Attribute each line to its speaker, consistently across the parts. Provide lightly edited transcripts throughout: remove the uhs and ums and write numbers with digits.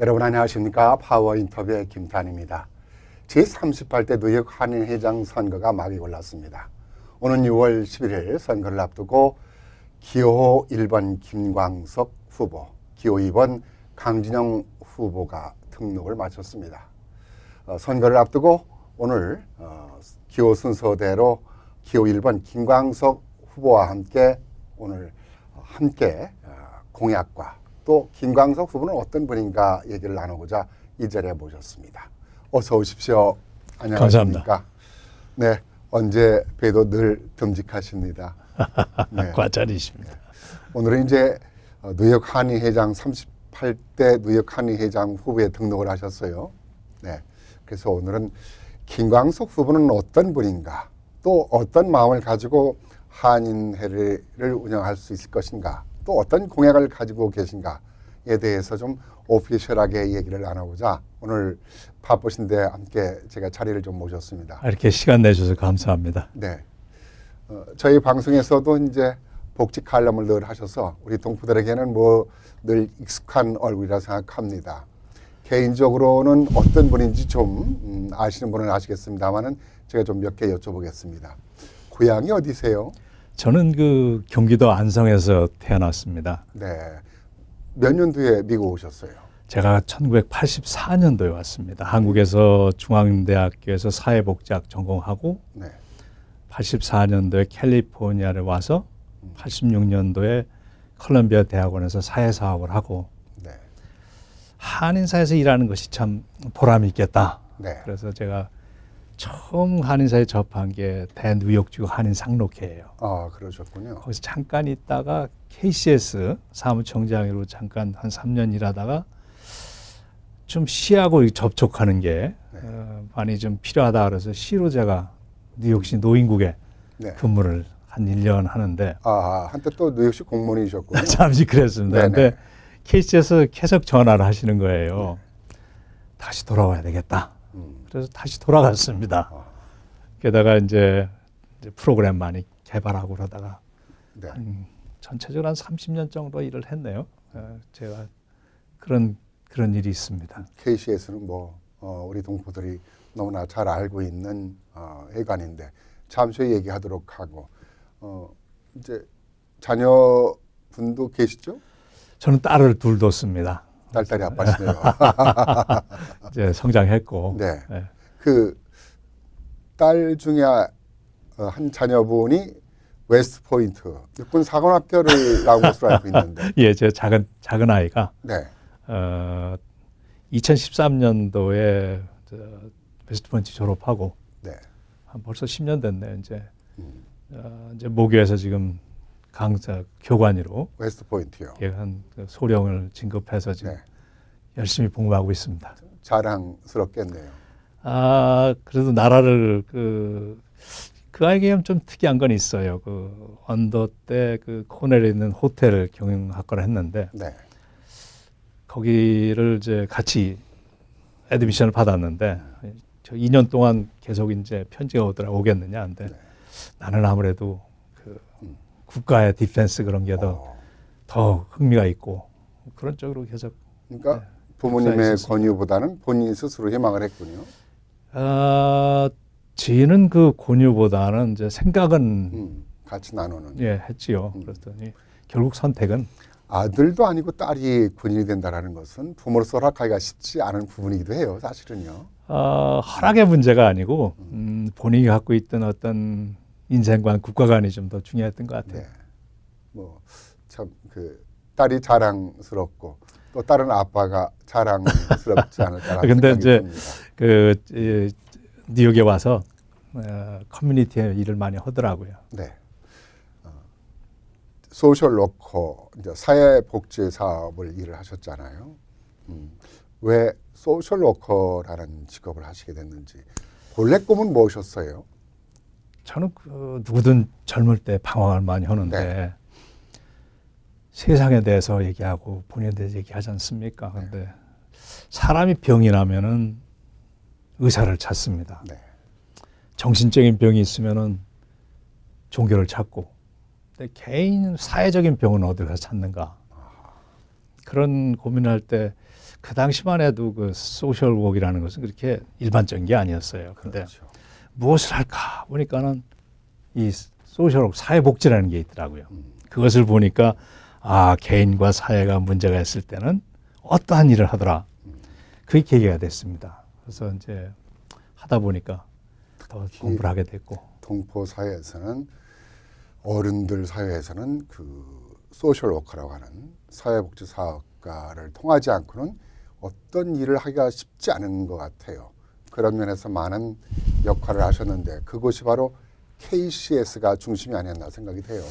Speaker 1: 여러분 안녕하십니까? 파워 인터뷰의 김탄입니다. 제38대 뉴욕 한인회장 선거가 막이 올랐습니다. 오는 6월 11일 선거를 앞두고 기호 1번 김광석 후보, 기호 2번 강진영 후보가 등록을 마쳤습니다. 선거를 앞두고 오늘 기호 순서대로 기호 1번 김광석 후보와 함께 오늘 함께 공약과 또 김광석 후보는 어떤 분인가 얘기를 나누고자 이 자리에 모셨습니다. 어서 오십시오. 안녕하십니까?
Speaker 2: 감사합니다.
Speaker 1: 네, 언제 뵈도 늘 듬직하십니다.
Speaker 2: 네. 과찬이십니다.
Speaker 1: 오늘은 이제 뉴욕 한인회장 38대 뉴욕 한인회장 후보에 등록을 하셨어요. 네, 그래서 오늘은 김광석 후보는 어떤 분인가, 또 어떤 마음을 가지고 한인회를 운영할 수 있을 것인가, 또 어떤 공약을 가지고 계신가에 대해서 좀 오피셜하게 얘기를 나누고자 오늘 바쁘신데 함께 제가 자리를 좀 모셨습니다.
Speaker 2: 이렇게 시간 내주셔서 감사합니다.
Speaker 1: 네, 저희 방송에서도 이제 복지 칼럼을 늘 하셔서 우리 동포들에게는 뭐 늘 익숙한 얼굴이라 생각합니다. 개인적으로는 어떤 분인지 좀 아시는 분은 아시겠습니다만은 제가 좀 몇 개 여쭤보겠습니다. 고향이 어디세요?
Speaker 2: 저는 그 경기도 안성에서 태어났습니다.
Speaker 1: 네, 몇 년도에 미국 오셨어요?
Speaker 2: 제가 1984년도에 왔습니다. 한국에서 중앙대학교에서 사회복지학 전공하고
Speaker 1: 네,
Speaker 2: 84년도에 캘리포니아를 와서 86년도에 컬럼비아 대학원에서 사회사업을 하고
Speaker 1: 네,
Speaker 2: 한인사에서 일하는 것이 참 보람이 있겠다.
Speaker 1: 네.
Speaker 2: 그래서 제가 처음 한인사에 접한 게 대뉴욕주 한인상록회예요.
Speaker 1: 아, 그러셨군요.
Speaker 2: 거기서 잠깐 있다가 KCS 사무총장으로 잠깐 한 3년 일하다가 좀 시하고 접촉하는 게 많이 좀 필요하다 그래서 시로 제가 뉴욕시 노인국에
Speaker 1: 네.
Speaker 2: 근무를 한 1년 하는데
Speaker 1: 한때 또 뉴욕시 공무원이셨군요.
Speaker 2: 잠시 그랬습니다.
Speaker 1: 네네.
Speaker 2: 근데 KCS 계속 전화를 하시는 거예요. 다시 돌아와야 되겠다. 그래서 다시 돌아갔습니다. 게다가 이제 프로그램 많이 개발하고 그러다가
Speaker 1: 네.
Speaker 2: 전체적으로 한 30년 정도 일을 했네요. 제가 그런 일이 있습니다.
Speaker 1: KCS는 뭐 우리 동포들이 너무나 잘 알고 있는 회관인데 잠시 후에 얘기하도록 하고 이제 자녀분도 계시죠?
Speaker 2: 저는 딸을 둘 뒀습니다.
Speaker 1: 딸딸이 아빠시네요.
Speaker 2: 이제 성장했고.
Speaker 1: 네.
Speaker 2: 네.
Speaker 1: 그 딸 중에 한 자녀분이 웨스트 포인트 육군 사관학교를 나온 것으로 알고 있는데.
Speaker 2: 예, 제 작은 아이가
Speaker 1: 네.
Speaker 2: 2013년도에 웨스트포인트 졸업하고
Speaker 1: 네.
Speaker 2: 벌써 10년 됐네요. 이제 모교에서 지금 강사 교관으로
Speaker 1: 웨스트 포인트요.
Speaker 2: 한 소령을 진급해서 지금
Speaker 1: 네.
Speaker 2: 열심히 복무하고 있습니다.
Speaker 1: 자랑스럽겠네요.
Speaker 2: 그래도 나라를 그 아이에게는 좀 특이한 건 있어요. 그 언더 때 그 코넬에 있는 호텔 경영학과를 했는데
Speaker 1: 네.
Speaker 2: 거기를 이제 같이 애드미션을 받았는데 저 2년 동안 계속 이제 편지가 오겠느냐 근데 나는 아무래도 그 국가의 디펜스 그런 게 더 흥미가 있고 그런 쪽으로 계속.
Speaker 1: 그러니까 부모님의 권유보다는 본인 스스로 희망을 했군요.
Speaker 2: 저희는 그 권유보다는 이제 생각은
Speaker 1: 같이 나누는.
Speaker 2: 했지요. 그랬더니 결국 선택은
Speaker 1: 아들도 아니고 딸이 군인이 된다라는 것은 부모로서 허락하기가 쉽지 않은 부분이기도 해요. 사실은요.
Speaker 2: 허락의 문제가 아니고 본인이 갖고 있던 어떤 인생관, 국가관이 좀 더 중요했던 것 같아요.
Speaker 1: 네. 뭐 참 그 딸이 자랑스럽고 또 다른 아빠가 자랑스럽지 않을까라는
Speaker 2: 근데
Speaker 1: 생각이
Speaker 2: 이제
Speaker 1: 듭니다.
Speaker 2: 뉴욕에 와서 커뮤니티에 일을 많이 하더라고요.
Speaker 1: 네. 소셜 워커, 이제 사회복지 사업을 일을 하셨잖아요. 왜 소셜 워커라는 직업을 하시게 됐는지 본래 꿈은 무엇이었어요?
Speaker 2: 저는 누구든 젊을 때 방황을 많이 하는데
Speaker 1: 네.
Speaker 2: 세상에 대해서 얘기하고 본인에 대해서 얘기하지 않습니까? 근데 사람이 병이 나면은 의사를 찾습니다.
Speaker 1: 네.
Speaker 2: 정신적인 병이 있으면은 종교를 찾고, 근데 개인 사회적인 병은 어디 가서 찾는가? 그런 고민할 때 그 당시만 해도 그 소셜웍이라는 것은 그렇게 일반적인 게 아니었어요. 근데
Speaker 1: 그렇죠.
Speaker 2: 무엇을 할까 보니까는 이 소셜웍, 사회복지라는 게 있더라고요. 그것을 보니까 아, 개인과 사회가 문제가 있을 때는 어떠한 일을 하더라. 그게 계기가 됐습니다. 그래서 이제 하다 보니까 더 공부를 하게 됐고.
Speaker 1: 동포 사회에서는 어른들 사회에서는 그 소셜 워커라고 하는 사회복지 사업가를 통하지 않고는 어떤 일을 하기가 쉽지 않은 것 같아요. 그런 면에서 많은 역할을 하셨는데 그것이 바로 KCS가 중심이 아니었나 생각이 돼요.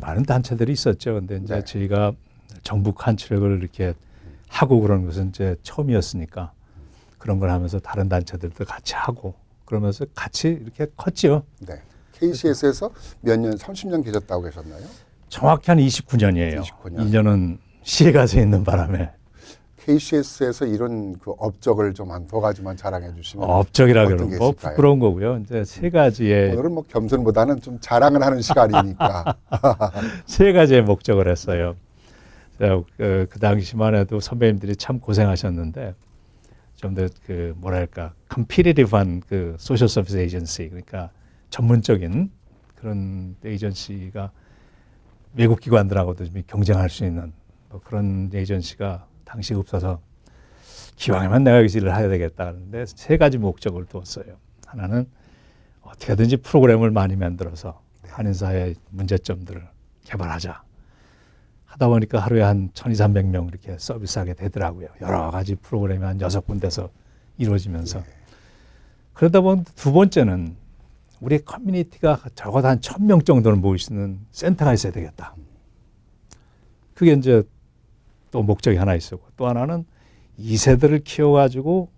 Speaker 2: 많은 단체들이 있었죠. 근데 이제
Speaker 1: 네.
Speaker 2: 저희가 정부 간추력을 이렇게 하고 그런 것은 이제 처음이었으니까 그런 걸 하면서 다른 단체들도 같이 하고 그러면서 같이 이렇게 컸죠.
Speaker 1: 네. KCS에서 몇 년, 30년 계셨다고 계셨나요?
Speaker 2: 정확히 한 29년이에요.
Speaker 1: 29년.
Speaker 2: 2년은 시에 가서 있는 바람에
Speaker 1: KCS에서 이런 그 업적을 좀 한 두 가지만 자랑해 주시면
Speaker 2: 업적이라
Speaker 1: 어떤
Speaker 2: 그러면
Speaker 1: 게
Speaker 2: 뭐
Speaker 1: 있을까요?
Speaker 2: 부끄러운 거고요. 이제 세 가지의
Speaker 1: 오늘은 뭐 겸손보다는 좀 자랑을 하는 시간이니까.
Speaker 2: 세 가지의 목적을 했어요. 그 당시만 해도 선배님들이 참 고생하셨는데 좀 더 그 뭐랄까 컴피티티브한 그 소셜 서비스 에이전시 그러니까 전문적인 그런 에이전시가 외국 기관들하고도 좀 경쟁할 수 있는 뭐 그런 에이전시가 당시 없어서 기왕이면 내가 이 일을 해야 되겠다 하는데 세 가지 목적을 두었어요. 하나는 어떻게든지 프로그램을 많이 만들어서 한인사회 문제점들을 개발하자. 하다 보니까 하루에 한 1,200~300명 이렇게 서비스하게 되더라고요. 여러 가지 프로그램이 한 6군데서 이루어지면서. 그러다 보니 두 번째는 우리 커뮤니티가 적어도 한 1,000명 정도는 모일 수 있는 센터가 있어야 되겠다. 그게 이제 또 목적이 하나 있었고 또 하나는 2세들을 키워가지고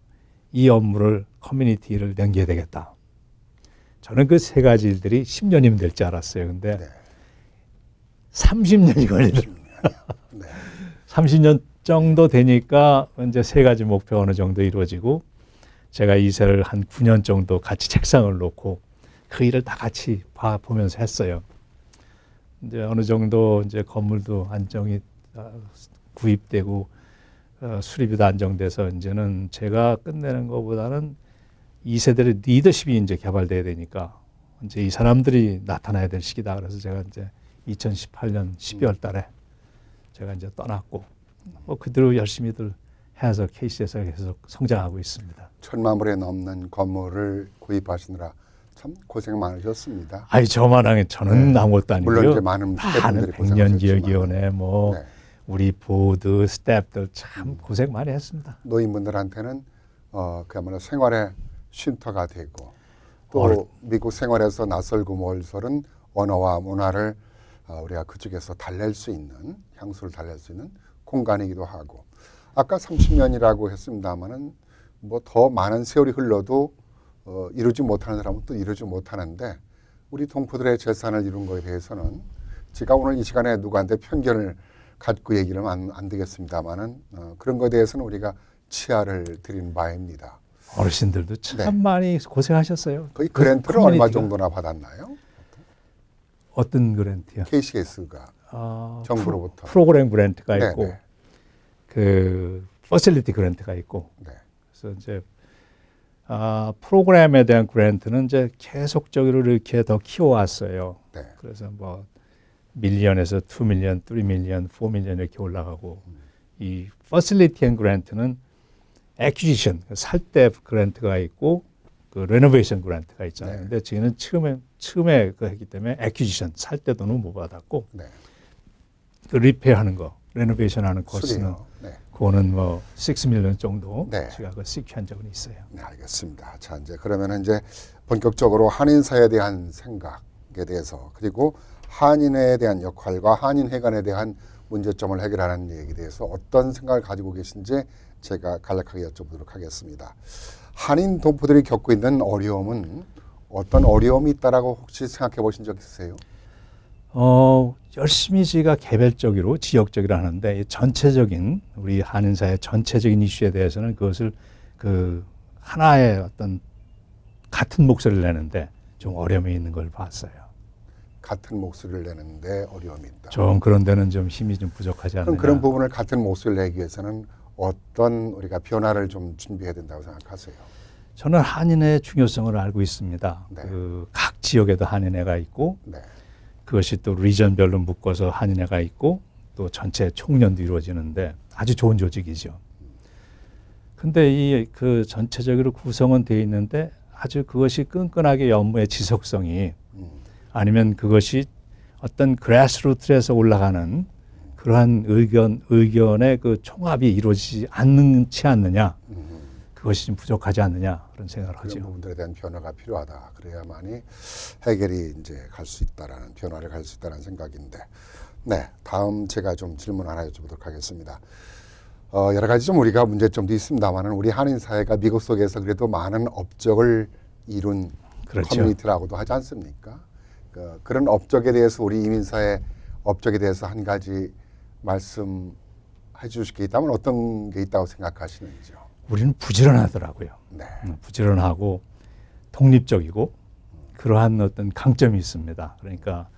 Speaker 2: 이 업무를 커뮤니티를 남겨야 되겠다. 저는 그 세 가지 일들이 10년이면 될 줄 알았어요. 근데
Speaker 1: 네.
Speaker 2: 30년이 걸리더라고요.
Speaker 1: 네.
Speaker 2: 30년 정도 되니까 이제 세 가지 목표가 어느 정도 이루어지고 제가 2세를 한 9년 정도 같이 책상을 놓고 그 일을 다 같이 보면서 했어요. 이제 어느 정도 이제 건물도 안정이 구입되고 수리비도 안정돼서 이제는 제가 끝내는 것보다는 2세들의 리더십이 이제 개발돼야 되니까 이제 이 사람들이 나타나야 될 시기다. 그래서 제가 이제 2018년 12월 달에 제가 이제 떠났고 뭐 그대로 열심히들 해서 KCS가 계속 성장하고 있습니다.
Speaker 1: 1,000만 불에 넘는 건물을 구입하시느라 참 고생 많으셨습니다.
Speaker 2: 아니 저만하게 저는
Speaker 1: 네.
Speaker 2: 아무것도 아니고요.
Speaker 1: 물론 이제 많은
Speaker 2: 많은
Speaker 1: 스태프분들이
Speaker 2: 백년기획위원회 뭐
Speaker 1: 네.
Speaker 2: 우리 보드 스태프들 참 고생 많이 했습니다.
Speaker 1: 노인분들한테는 그야말로 생활의 쉼터가 되고 또 미국 생활에서 낯설고 멀설은 언어와 문화를 우리가 그쪽에서 달랠 수 있는 향수를 달랠 수 있는 공간이기도 하고 아까 30년이라고 했습니다마는 뭐 더 많은 세월이 흘러도 이루지 못하는 사람은 또 이루지 못하는데 우리 동포들의 재산을 이룬 거에 대해서는 제가 오늘 이 시간에 누구한테 편견을 갖고 얘기를 하면 안 되겠습니다마는 그런 거에 대해서는 우리가 치아를 드리는 바입니다.
Speaker 2: 어르신들도 참
Speaker 1: 네.
Speaker 2: 많이 고생하셨어요.
Speaker 1: 거의 그랜트를
Speaker 2: 커뮤니티가.
Speaker 1: 얼마 정도나 받았나요?
Speaker 2: 어떤 그랜트요?
Speaker 1: KCS가 정부로부터.
Speaker 2: 프로그램 그랜트가
Speaker 1: 네,
Speaker 2: 있고
Speaker 1: 네.
Speaker 2: 그 퍼실리티 그랜트가 있고
Speaker 1: 네.
Speaker 2: 그래서 이제 프로그램에 대한 그랜트는 이제 계속적으로 이렇게 더 키워왔어요.
Speaker 1: 네.
Speaker 2: 그래서 뭐 밀리언에서 2 밀리언, 3 밀리언, 4 밀리언 이렇게 올라가고 이 퍼실리티 앤 그랜트는 액퀴지션 살 때 그랜트가 있고 그 레노베이션 그랜트가 있잖아요.
Speaker 1: 네.
Speaker 2: 근데 저희는 처음에 그 했기 때문에 액퀴지션 살 때 돈은 못 받았고
Speaker 1: 네.
Speaker 2: 그 리페어하는 거, 레노베이션 하는 코스는
Speaker 1: 수리요. 네.
Speaker 2: 그거는 뭐 6 밀리언 정도
Speaker 1: 네.
Speaker 2: 제가 그 시큐한 적은 있어요.
Speaker 1: 네, 알겠습니다. 자, 이제 그러면 이제 본격적으로 한인사에 대한 생각에 대해서 그리고 한인회에 대한 역할과 한인회관에 대한 문제점을 해결하는 얘기에 대해서 어떤 생각을 가지고 계신지 제가 간략하게 여쭤보도록 하겠습니다. 한인 동포들이 겪고 있는 어려움은 어떤 어려움이 있다라고 혹시 생각해 보신 적 있으세요?
Speaker 2: 열심히 저희가 개별적으로 지역적으로 하는데 이 전체적인 우리 한인사의 전체적인 이슈에 대해서는 그것을 그 하나의 어떤 같은 목소리를 내는데 좀 어려움이 있는 걸 봤어요.
Speaker 1: 같은 목소리를 내는데 어려움이 있다.
Speaker 2: 좀 그런 데는 좀 힘이 좀 부족하지 않느냐.
Speaker 1: 그럼 그런 부분을 같은 목소리를 내기 위해서는 어떤 우리가 변화를 좀 준비해야 된다고 생각하세요?
Speaker 2: 저는 한인회의 중요성을 알고 있습니다.
Speaker 1: 네.
Speaker 2: 각 지역에도 한인회가 있고
Speaker 1: 네.
Speaker 2: 그것이 또 리전별로 묶어서 한인회가 있고 또 전체 총련도 이루어지는데 아주 좋은 조직이죠. 근데 이 그 전체적으로 구성은 돼 있는데 아주 그것이 끈끈하게 업무의 지속성이 아니면 그것이 어떤 그래스루트에서 올라가는 그러한 의견의 그 총합이 이루어지지 않지 않느냐. 그것이 좀 부족하지 않느냐 그런 생각을
Speaker 1: 그런
Speaker 2: 하죠.
Speaker 1: 부분들에 대한 변화가 필요하다. 그래야만이 해결이 이제 갈 수 있다라는 변화를 갈 수 있다는 생각인데, 네, 다음 제가 좀 질문 하나 여쭤보도록 하겠습니다. 여러 가지 좀 우리가 문제점도 있습니다만은 우리 한인 사회가 미국 속에서 그래도 많은 업적을 이룬
Speaker 2: 그렇죠.
Speaker 1: 커뮤니티라고도 하지 않습니까? 그런 업적에 대해서 우리 이민사회 업적에 대해서 한 가지 말씀해 주실 게 있다면 어떤 게 있다고 생각하시는지요?
Speaker 2: 우리는 부지런하더라고요.
Speaker 1: 네.
Speaker 2: 부지런하고 독립적이고 그러한 어떤 강점이 있습니다. 그러니까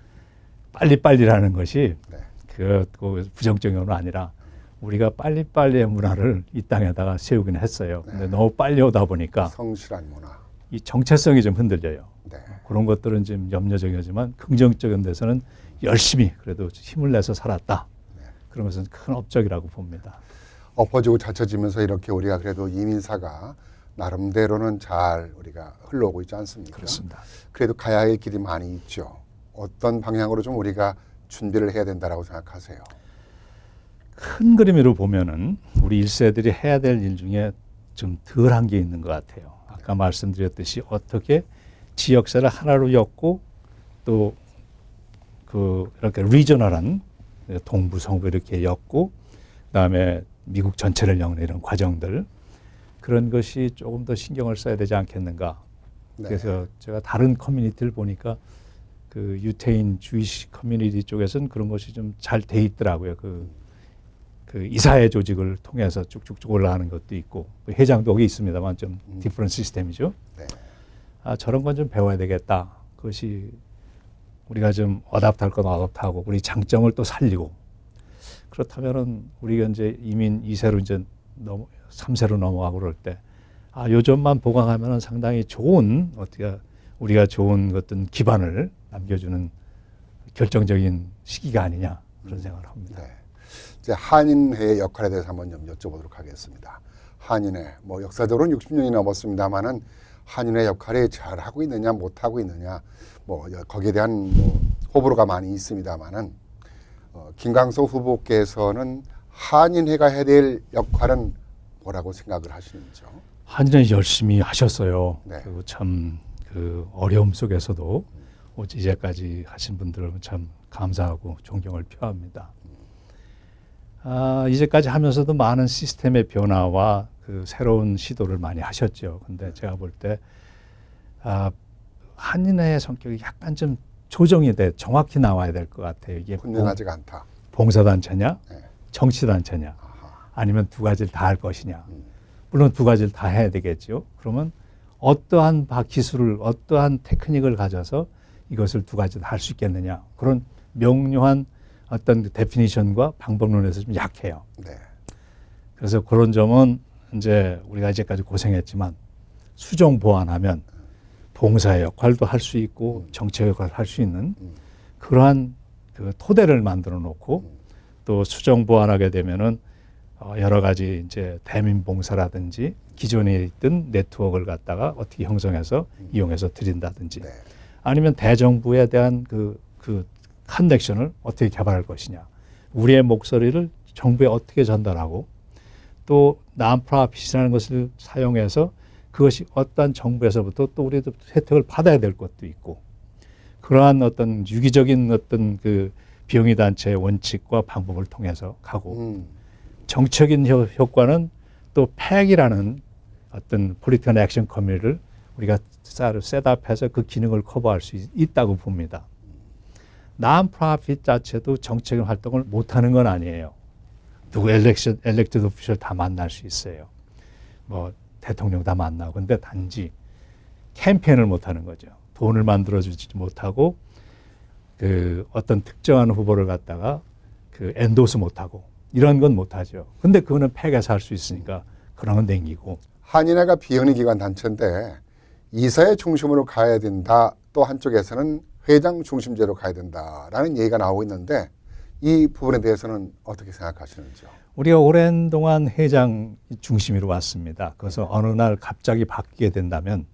Speaker 2: 빨리빨리라는 것이
Speaker 1: 네.
Speaker 2: 그 부정적인 건 아니라 우리가 빨리빨리의 문화를 이 땅에다가 세우긴 했어요. 근데 너무 빨리 오다 보니까
Speaker 1: 성실한 문화.
Speaker 2: 이 정체성이 좀 흔들려요.
Speaker 1: 네.
Speaker 2: 그런 것들은 좀 염려적이지만 긍정적인 데서는 열심히 그래도 힘을 내서 살았다. 그런 것은 큰 업적이라고 봅니다.
Speaker 1: 엎어지고 젖혀지면서 이렇게 우리가 그래도 이민사가 나름대로는 잘 우리가 흘러오고 있지 않습니까?
Speaker 2: 그렇습니다.
Speaker 1: 그래도 가야 할 길이 많이 있죠. 어떤 방향으로 좀 우리가 준비를 해야 된다라고 생각하세요?
Speaker 2: 큰 그림으로 보면은 우리 1세들이 해야 될 일 중에 좀 덜한 게 있는 것 같아요. 아까 말씀드렸듯이 어떻게 지역사를 하나로 엮고 또 그 이렇게 리저널한 동부 성부 이렇게 엮고 그다음에 미국 전체를 엮는 이런 과정들 그런 것이 조금 더 신경을 써야 되지 않겠는가.
Speaker 1: 네.
Speaker 2: 그래서 제가 다른 커뮤니티를 보니까 그 유태인 주이시 커뮤니티 쪽에서는 그런 것이 좀 잘 돼 있더라고요. 그 이사회 조직을 통해서 쭉쭉쭉 올라가는 것도 있고 회장도 거기 있습니다만 좀 디퍼런 시스템이죠.
Speaker 1: 네.
Speaker 2: 아 저런 건 좀 배워야 되겠다. 그것이 우리가 좀 어답트할 건 어답트하고 우리 장점을 또 살리고 그렇다면은 우리가 이제 이민 2세로 이제 3세로 넘어가고 그럴 때 아 요점만 보강하면은 상당히 좋은 어떻게 우리가 좋은 어떤 기반을 남겨주는 결정적인 시기가 아니냐 그런 생각을 합니다.
Speaker 1: 네. 이제 한인회의 역할에 대해서 한번 좀 여쭤보도록 하겠습니다. 한인회 뭐 역사적으로는 60년이 넘었습니다만은 한인회 역할이 잘 하고 있느냐 못 하고 있느냐 뭐 거기에 대한 뭐 호불호가 많이 있습니다만은 김광석 후보께서는 한인회가 해야 될 역할은 뭐라고 생각을 하시는지요?
Speaker 2: 한인회 열심히 하셨어요.
Speaker 1: 네.
Speaker 2: 그리고 참 그 어려움 속에서도 이제까지 하신 분들은 참 감사하고 존경을 표합니다. 아, 이제까지 하면서도 많은 시스템의 변화와 그 새로운 시도를 많이 하셨죠. 근데 제가 볼 때 한인회의 성격이 약간 좀 조정이 정확히 나와야 될 것 같아요. 이게
Speaker 1: 분명하지가 않다.
Speaker 2: 봉사단체냐,
Speaker 1: 네.
Speaker 2: 정치단체냐,
Speaker 1: 아하.
Speaker 2: 아니면 두 가지를 다 할 것이냐. 물론 두 가지를 다 해야 되겠죠. 그러면 어떠한 기술을, 어떠한 테크닉을 가져서 이것을 두 가지 다 할 수 있겠느냐. 그런 명료한 어떤 데피니션과 방법론에서 좀 약해요.
Speaker 1: 네.
Speaker 2: 그래서 그런 점은 이제 우리가 이제까지 고생했지만 수정 보완하면 봉사의 역할도 할 수 있고 정책 역할을 할 수 있는 그러한 그 토대를 만들어 놓고 또 수정 보완하게 되면은 여러 가지 이제 대민봉사라든지 기존에 있던 네트워크를 갖다가 어떻게 형성해서 이용해서 드린다든지
Speaker 1: 네.
Speaker 2: 아니면 대정부에 대한 그 커넥션을 어떻게 개발할 것이냐. 우리의 목소리를 정부에 어떻게 전달하고 또 난프라핏이라는 것을 사용해서 그것이 어떤 정부에서부터 또 우리도 혜택을 받아야 될 것도 있고 그러한 어떤 유기적인 어떤 그 비영리 단체의 원칙과 방법을 통해서 가고 정책인 효과는 또 팩이라는 어떤 폴리티컬 액션 커뮤니티를 우리가 셋업해서 그 기능을 커버할 수 있다고 봅니다. 난프라핏 자체도 정책인 활동을 못하는 건 아니에요. 누구 엘렉티드 오피셜 다 만날 수 있어요. 뭐 대통령 다 만나고 근데 단지 캠페인을 못하는 거죠. 돈을 만들어주지 못하고 그 어떤 특정한 후보를 갖다가 그 엔도스 못하고 이런 건 못하죠. 근데 그거는 팩에서 할 수 있으니까 그런 건 댕기고.
Speaker 1: 한인회가 비영리기관 단체인데 이사회 중심으로 가야 된다. 또 한쪽에서는 회장 중심제로 가야 된다라는 얘기가 나오고 있는데 이 부분에 대해서는 어떻게 생각하시는지요?
Speaker 2: 우리가 오랜 동안 회장 중심으로 왔습니다. 그래서 어느 날 갑자기 바뀌게 된다면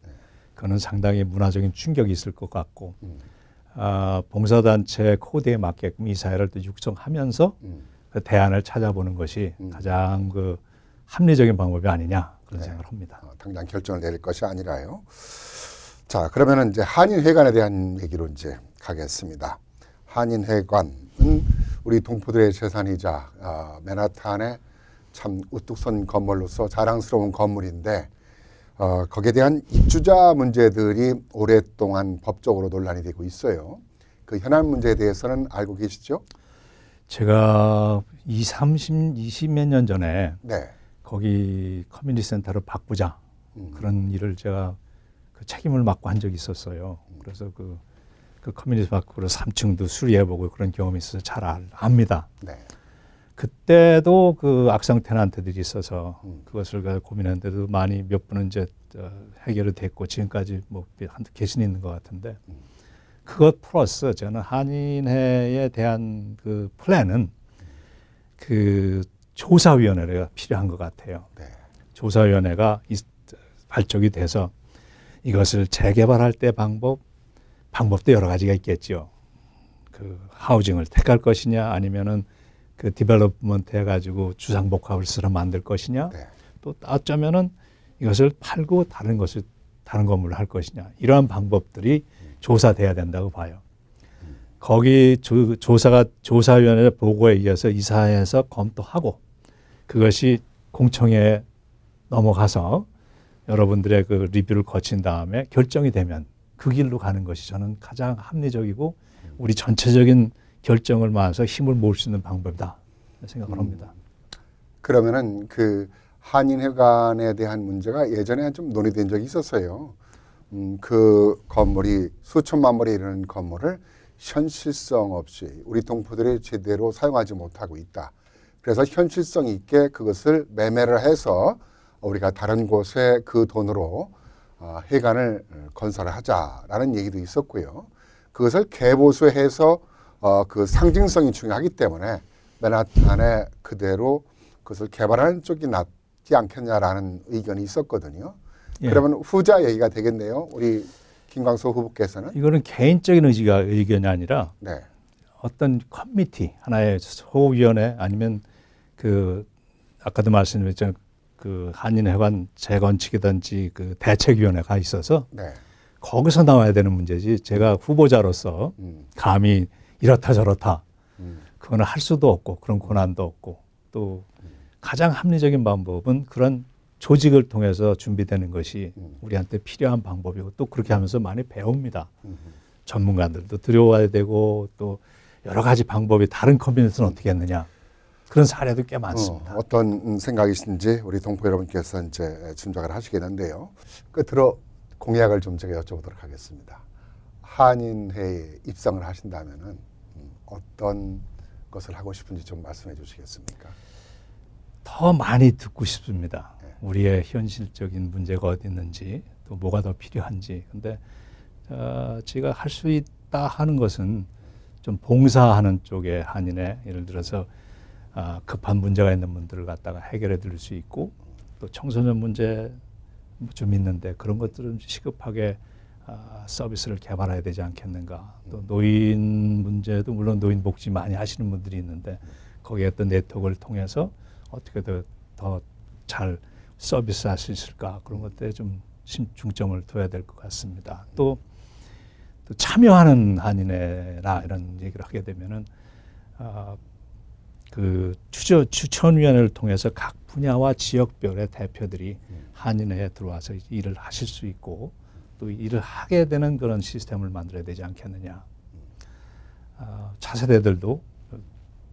Speaker 2: 그거는 상당히 문화적인 충격이 있을 것 같고 봉사단체 코드에 맞게끔 이사회를 또 육성하면서 그 대안을 찾아보는 것이 가장 그 합리적인 방법이 아니냐 그런 생각을 합니다.
Speaker 1: 당장 결정을 내릴 것이 아니라요. 자, 그러면은 이제 한인회관에 대한 얘기로 이제 가겠습니다. 한인회관은 우리 동포들의 재산이자 맨하탄의 참 우뚝 선 건물로서 자랑스러운 건물인데 거기에 대한 입주자 문제들이 오랫동안 법적으로 논란이 되고 있어요. 그 현안 문제에 대해서는 알고 계시죠?
Speaker 2: 제가 20몇 년 전에
Speaker 1: 네.
Speaker 2: 거기 커뮤니티 센터를 바꾸자 그런 일을 제가 그 책임을 맡고 한 적이 있었어요. 그래서 그 커뮤니티 파크로 3층도 수리해보고 그런 경험이 있어서 잘 압니다.
Speaker 1: 네.
Speaker 2: 그때도 그 악성 테넌트들이 있어서 그것을 고민했는데도 많이 몇 분은 이제 해결이 됐고 지금까지 뭐 한두 개신이 있는 것 같은데 그것 플러스 저는 한인회에 대한 그 플랜은 그 조사위원회가 필요한 것 같아요.
Speaker 1: 네.
Speaker 2: 조사위원회가 발족이 돼서 이것을 재개발할 때 방법도 여러 가지가 있겠죠. 그 하우징을 택할 것이냐 아니면은 그 디벨롭먼트 해가지고 주상복합을 쓸어 만들 것이냐
Speaker 1: 네.
Speaker 2: 또 어쩌면은 이것을 팔고 다른 건물을 할 것이냐 이러한 방법들이 조사돼야 된다고 봐요. 거기 조사위원회 보고에 의해서 이사회에서 검토하고 그것이 공청회에 넘어가서 여러분들의 그 리뷰를 거친 다음에 결정이 되면 그 길로 가는 것이 저는 가장 합리적이고 우리 전체적인 결정을 모아서 힘을 모을 수 있는 방법이다 생각을 합니다.
Speaker 1: 그러면은 그 한인회관에 대한 문제가 예전에 좀 논의된 적이 있었어요. 그 건물이 수천만 불에 이르는 건물을 현실성 없이 우리 동포들이 제대로 사용하지 못하고 있다. 그래서 현실성 있게 그것을 매매를 해서 우리가 다른 곳에 그 돈으로 회관을 건설을 하자라는 얘기도 있었고요. 그것을 개보수해서 그 상징성이 중요하기 때문에 맨하탄에 그대로 그것을 개발하는 쪽이 낫지 않겠냐라는 의견이 있었거든요.
Speaker 2: 예.
Speaker 1: 그러면 후자 얘기가 되겠네요. 우리 김광석 후보께서는.
Speaker 2: 이거는 개인적인 의견이 아니라
Speaker 1: 네.
Speaker 2: 어떤 커미티 하나의 소위원회 아니면 그 아까도 말씀드렸지만 그 한인회관 재건축이든지 그 대책위원회가 있어서
Speaker 1: 네.
Speaker 2: 거기서 나와야 되는 문제지 제가 후보자로서 감히 이렇다 저렇다 그거는 할 수도 없고 그런 권한도 없고 또 가장 합리적인 방법은 그런 조직을 통해서 준비되는 것이 우리한테 필요한 방법이고 또 그렇게 하면서 많이 배웁니다. 전문가들도 들여와야 되고 또 여러 가지 방법이 다른 커뮤니티는 어떻게 했느냐 그런 사례도 꽤 많습니다.
Speaker 1: 어떤 생각이신지 우리 동포 여러분께서 이제 짐작을 하시겠는데요. 끝으로 공약을 좀 제가 여쭤보도록 하겠습니다. 한인회에 입성을 하신다면은 어떤 것을 하고 싶은지 좀 말씀해 주시겠습니까?
Speaker 2: 더 많이 듣고 싶습니다. 우리의 현실적인 문제가 어디 있는지 또 뭐가 더 필요한지. 근데 제가 할 수 있다 하는 것은 좀 봉사하는 쪽에 한인회 예를 들어서 급한 문제가 있는 분들을 갖다가 해결해 드릴 수 있고 또 청소년 문제 좀 있는데 그런 것들은 시급하게 서비스를 개발해야 되지 않겠는가. 또 노인 문제도 물론 노인 복지 많이 하시는 분들이 있는데 거기에 또 네트워크를 통해서 어떻게 더 잘 서비스할 수 있을까 그런 것들에 좀 중점을 둬야 될 것 같습니다. 또 참여하는 한인회라 이런 얘기를 하게 되면은 그 추천위원회를 통해서 각 분야와 지역별의 대표들이 한인회에 들어와서 일을 하실 수 있고 또 일을 하게 되는 그런 시스템을 만들어야 되지 않겠느냐. 차세대들도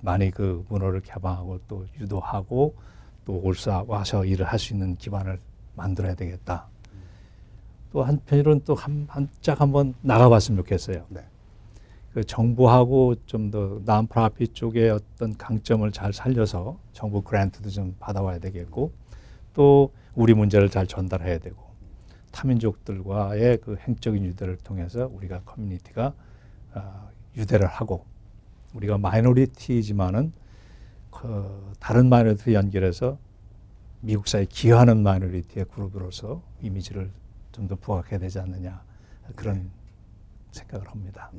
Speaker 2: 많이 그 문화를 개방하고 또 유도하고 또 와서 일을 할 수 있는 기반을 만들어야 되겠다. 또 한편으로는 또 한짝 한번 나가봤으면 좋겠어요.
Speaker 1: 네.
Speaker 2: 그 정부하고 좀 더 난프라핏 쪽의 어떤 강점을 잘 살려서 정부 그랜트도 좀 받아와야 되겠고 또 우리 문제를 잘 전달해야 되고 타민족들과의 그 행적인 유대를 통해서 우리가 커뮤니티가 유대를 하고 우리가 마이너리티지만은 그 다른 마이너리티 연결해서 미국 사회에 기여하는 마이너리티의 그룹으로서 이미지를 좀 더 부각해야 되지 않느냐 그런 생각을 합니다.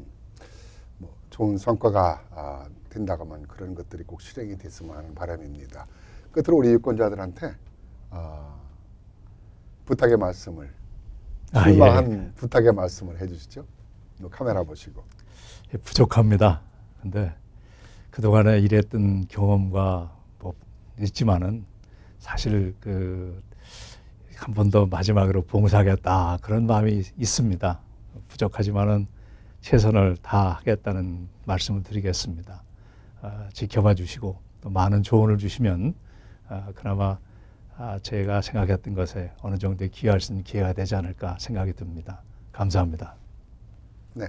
Speaker 1: 뭐 좋은 성과가 된다고 하면 그런 것들이 꼭 실행이 됐으면 하는 바람입니다. 끝으로 우리 유권자들한테 부탁의 말씀을 실망한 부탁의 말씀을 해주시죠. 카메라 보시고.
Speaker 2: 부족합니다. 근데 그동안에 일했던 경험과 뭐 있지만은 사실 그 한 번 더 마지막으로 봉사하겠다 그런 마음이 있습니다. 부족하지만은 최선을 다하겠다는 말씀을 드리겠습니다. 지켜봐 주시고 또 많은 조언을 주시면 그나마 제가 생각했던 것에 어느 정도 기여할 수 있는 기회가 되지 않을까 생각이 듭니다. 감사합니다.
Speaker 1: 네,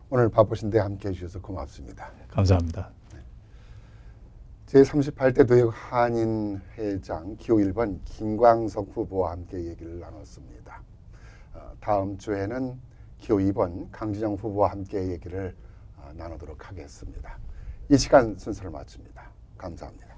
Speaker 1: 오늘 바쁘신데 함께해 주셔서 고맙습니다.
Speaker 2: 감사합니다.
Speaker 1: 제38대 노역 한인회장 기호 1번 김광석 후보와 함께 얘기를 나눴습니다. 다음 주에는 기호 2번 강진영 후보와 함께 얘기를 나누도록 하겠습니다. 이 시간 순서를 마칩니다. 감사합니다.